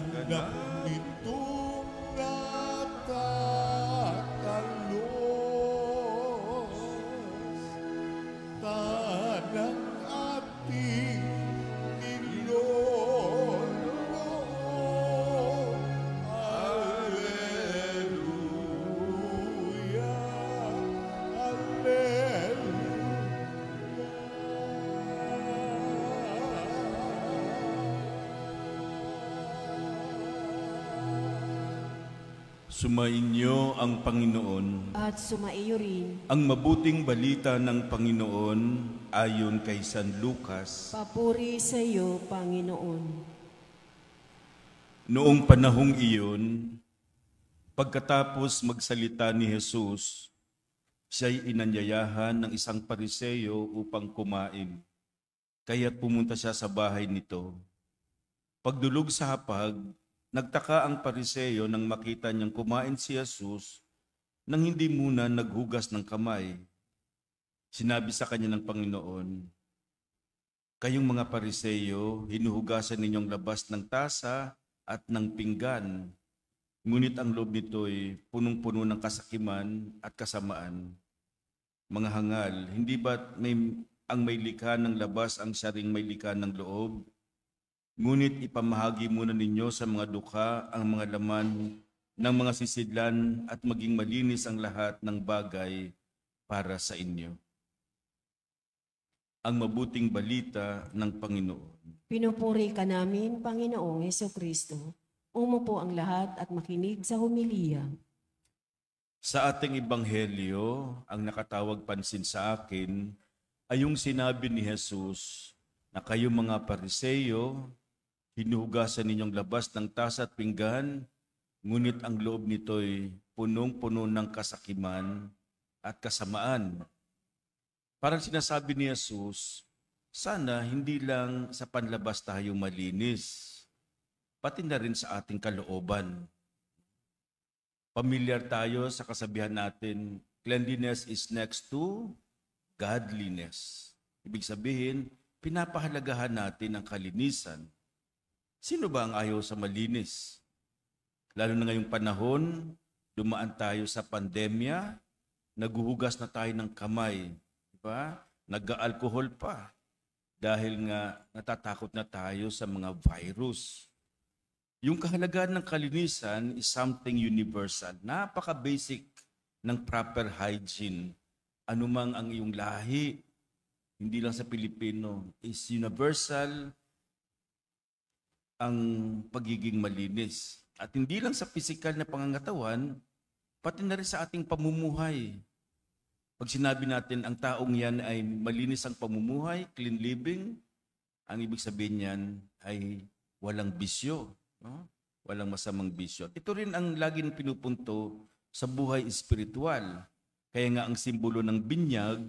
anak nitong natatalos, tanang ating nilolo. Alleluia, Sumainyo ang Panginoon. At sumaiyo rin. Ang mabuting balita ng Panginoon ayon kay San Lucas. Papuri sa iyo, Panginoon. Noong panahong iyon, pagkatapos magsalita ni Jesus, siya'y inanyayahan ng isang Pariseo upang kumain. Kaya't pumunta siya sa bahay nito. Pagdulog sa hapag, nagtaka ang Pariseo nang makita niyang kumain si Jesus nang hindi muna naghugas ng kamay. Sinabi sa kanya ng Panginoon, "Kayong mga Pariseo, hinuhugasan ninyong labas ng tasa at ng pinggan, ngunit ang loob nito'y punong-puno ng kasakiman at kasamaan. Mga hangal, hindi ba't ang may likha ng labas ang siya ring may likha ng loob? Ngunit ipamahagi muna ninyo sa mga dukha ang mga laman ng mga sisidlan at maging malinis ang lahat ng bagay para sa inyo." Ang mabuting balita ng Panginoon. Pinupuri ka namin, Panginoong Hesukristo. Umupo ang lahat at makinig sa humiliya. Sa ating ebanghelyo, ang nakatawag pansin sa akin ay yung sinabi ni Jesus na kayong mga Pariseo, hinuhugasan ninyong labas ng tasa at pinggan, ngunit ang loob nito'y punong-puno ng kasakiman at kasamaan. Parang sinasabi ni Jesus, sana hindi lang sa panlabas tayo malinis, pati na rin sa ating kalooban. Pamilyar tayo sa kasabihan natin, cleanliness is next to godliness. Ibig sabihin, pinapahalagahan natin ang kalinisan. Sino ba ang ayaw sa malinis? Lalo na ngayong panahon, dumaan tayo sa pandemya, naguhugas na tayo ng kamay, diba? Nag-alcohol pa dahil nga natatakot na tayo sa mga virus. Yung kahalagahan ng kalinisan is something universal. Napaka-basic ng proper hygiene. Anumang ang iyong lahi, hindi lang sa Pilipino, is universal ang pagiging malinis. At hindi lang sa pisikal na pangangatawan, pati na rin sa ating pamumuhay. Pag sinabi natin ang taong yan ay malinis ang pamumuhay, clean living, ang ibig sabihin niyan ay walang bisyo. No? Walang masamang bisyo. Ito rin ang laging pinupunto sa buhay espiritual. Kaya nga ang simbolo ng binyag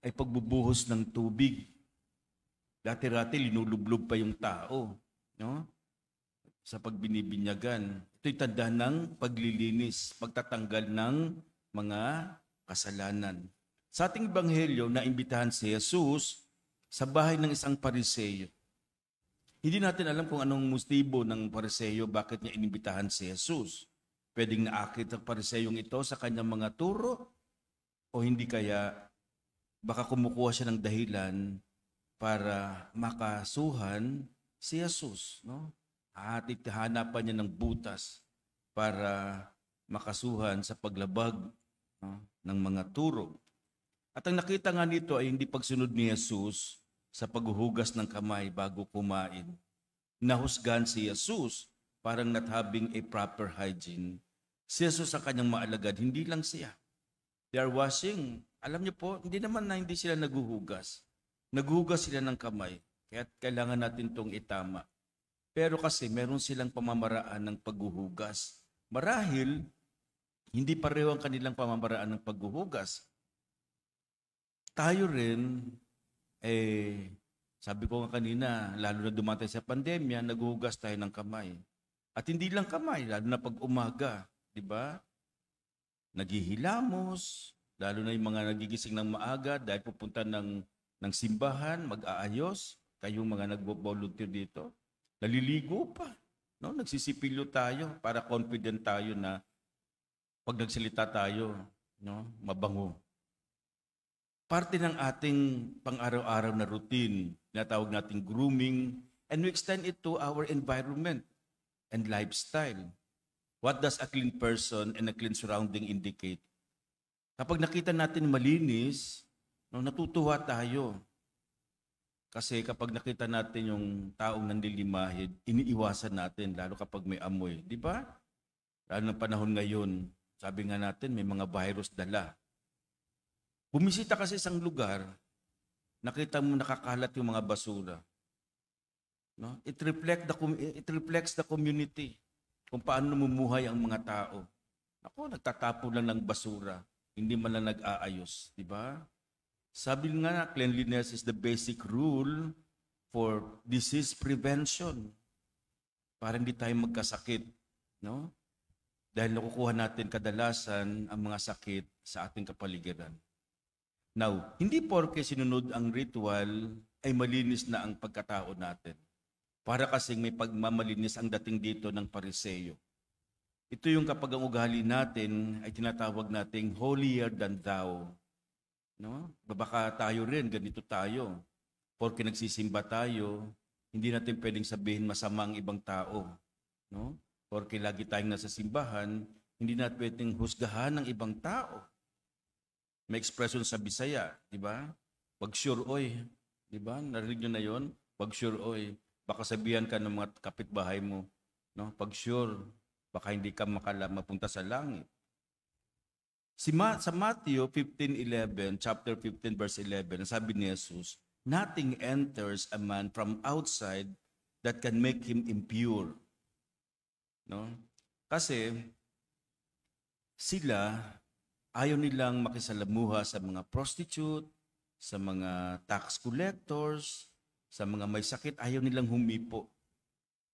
ay pagbubuhos ng tubig. Dati-rati linulublob pa yung tao. No? Sa pagbinibinyagan. Ito'y tanda ng paglilinis, pagtatanggal ng mga kasalanan. Sa ating ebanghelyo, naimbitahan si Jesus sa bahay ng isang Pariseo. Hindi natin alam kung anong motibo ng Pariseo, bakit niya inimbitahan si Jesus. Pwedeng naakit ang Pariseyong ito sa kanyang mga turo, o hindi kaya baka kumukuha siya ng dahilan para makasuhan si Jesus. No? At hanapan niya ng butas para makasuhan sa paglabag ng mga turo. At ang nakita nga nito ay hindi pagsunod ni Jesus sa paghuhugas ng kamay bago kumain. Nahusgahan si Jesus, parang not having a proper hygiene. Si Jesus sa kanyang maalagad, hindi lang siya. They are washing. Alam niyo po, hindi naman na hindi sila naghuhugas. Naghuhugas sila ng kamay. Kaya kailangan natin itong itama. Pero kasi meron silang pamamaraan ng paghuhugas. Marahil, hindi pareho ang kanilang pamamaraan ng paghuhugas. Tayo rin, sabi ko nga kanina, lalo na dumatay sa pandemya, naghuhugas tayo ng kamay. At hindi lang kamay, lalo na pag umaga, di ba? Naghihilamos, lalo na yung mga nagigising ng maaga dahil pupunta ng simbahan, mag-aayos, kayong mga nag-volunteer dito, naliligo pa. No? Nagsisipilyo tayo para confident tayo na pag nagsalita tayo, no, mabango. Parte ng ating pang-araw-araw na routine, na tawag nating grooming, and we extend it to our environment and lifestyle. What does a clean person and a clean surrounding indicate? Kapag nakita natin malinis, no, natutuwa tayo. Kasi kapag nakita natin yung taong nanlilimahid, iniiwasan natin, lalo kapag may amoy. Di ba? Lalo ng panahon ngayon, sabi nga natin, may mga virus dala. Bumisita kasi isang lugar, nakita mo nakakalat yung mga basura. No? It reflects the community, kung paano namumuhay ang mga tao. Ako, nagtatapon lang ng basura, hindi man lang nag-aayos. Di ba? Sabi nga, cleanliness is the basic rule for disease prevention. Para hindi tayo magkasakit. No? Dahil nakukuha natin kadalasan ang mga sakit sa ating kapaligiran. Now, hindi porke sinunod ang ritual ay malinis na ang pagkatao natin. Para kasing may pagmamalinis ang dating dito ng Pariseyo. Ito yung kapag ang ugali natin ay tinatawag nating holier than thou. No? Baka tayo rin, ganito tayo. Porke nagsisimba tayo, hindi natin pwedeng sabihin masama ang ibang tao. No? Porke lagi tayong nasa simbahan, hindi natin pwedeng husgahan ng ibang tao. May expression sa Bisaya, di ba? Pag sure oy, di ba? Narinig nyo na yon? Pag sure oy, baka sabihan ka ng mga kapitbahay mo, no? Pag sure, baka hindi ka mapunta sa langit. Sa Matthew 15:11, chapter 15 verse 11, sabi ni Jesus, nothing enters a man from outside that can make him impure. No? Kasi sila ayaw nilang makisalamuha sa mga prostitute, sa mga tax collectors, sa mga may sakit, ayaw nilang humipo.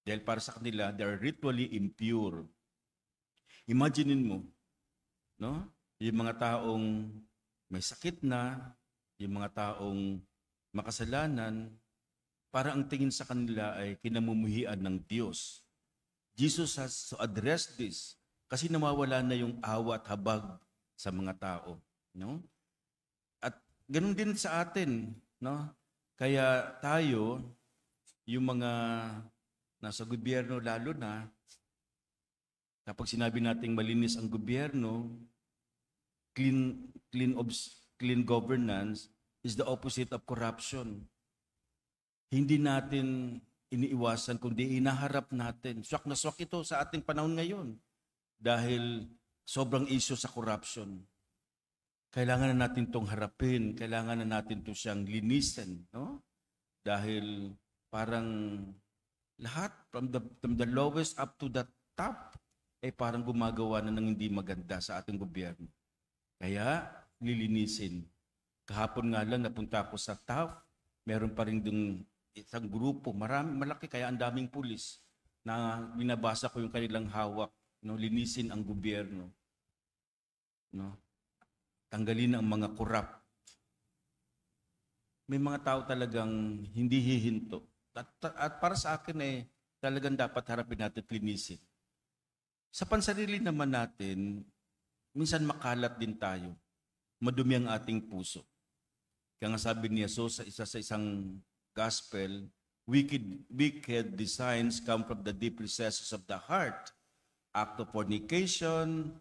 Dahil para sa kanila, they are ritually impure. Imaginein mo, no? Yung mga taong may sakit na, yung mga taong makasalanan, para ang tingin sa kanila ay kinamumuhian ng Diyos. Jesus has to address this kasi nawawala na yung awa at habag sa mga tao, no? At ganun din sa atin, no? Kaya tayo, yung mga nasa gobyerno lalo na, kapag sinabi nating malinis ang gobyerno, clean governance is the opposite of corruption. Hindi natin iniiwasan kundi inaharap natin. Swak na swak ito sa ating panahon ngayon dahil sobrang issue sa corruption. Kailangan na natin itong harapin, kailangan na natin ito siyang linisin, no? Dahil parang lahat from the lowest up to the top ay parang gumagawa na ng hindi maganda sa ating gobyerno. Kaya lilinisin. Kahapon nga lang napunta ako sa TAF, meron pa rin dung isang grupo, malaki kaya ang daming pulis na binabasa ko yung kanilang hawak, no, linisin ang gobyerno. No? Tanggalin ang mga korap. May mga tao talagang hindi hihinto. At para sa akin talagang dapat harapin natin at linisin. Sa pansarili naman natin, minsan makalat din tayo. Madumi ang ating puso. Kaya nga sabi ni Jesus sa isang gospel, wicked designs come from the deep recesses of the heart. Act of fornication,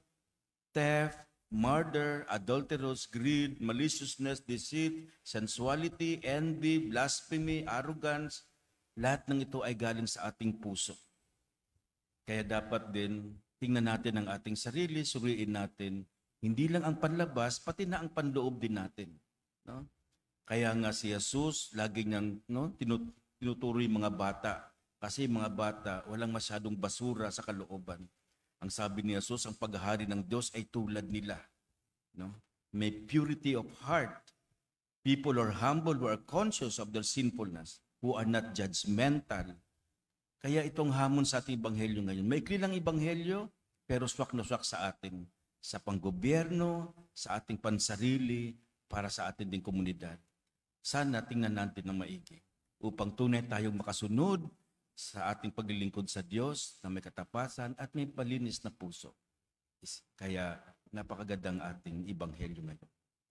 theft, murder, adulterous, greed, maliciousness, deceit, sensuality, envy, blasphemy, arrogance, lahat ng ito ay galing sa ating puso. Kaya dapat din, tingnan natin ang ating sarili, suriin natin, hindi lang ang panlabas, pati na ang panloob din natin. No? Kaya nga si Jesus, lagi niyang tinuturo yung mga bata. Kasi mga bata, walang masyadong basura sa kalooban. Ang sabi ni Jesus, ang paghahari ng Diyos ay tulad nila. No? May purity of heart. People are humble who are conscious of their sinfulness, who are not judgmental. Kaya itong hamon sa ating ebanghelyo ngayon, maikli lang ebanghelyo, pero swak na swak sa atin. Sa panggobyerno, sa ating pansarili, para sa ating ding komunidad. Sana tingnan natin na maigi upang tunay tayong makasunod sa ating paglilingkod sa Diyos na may katapasan at may palinis na puso. Kaya napakagandang ating ibanghelyo ngayon.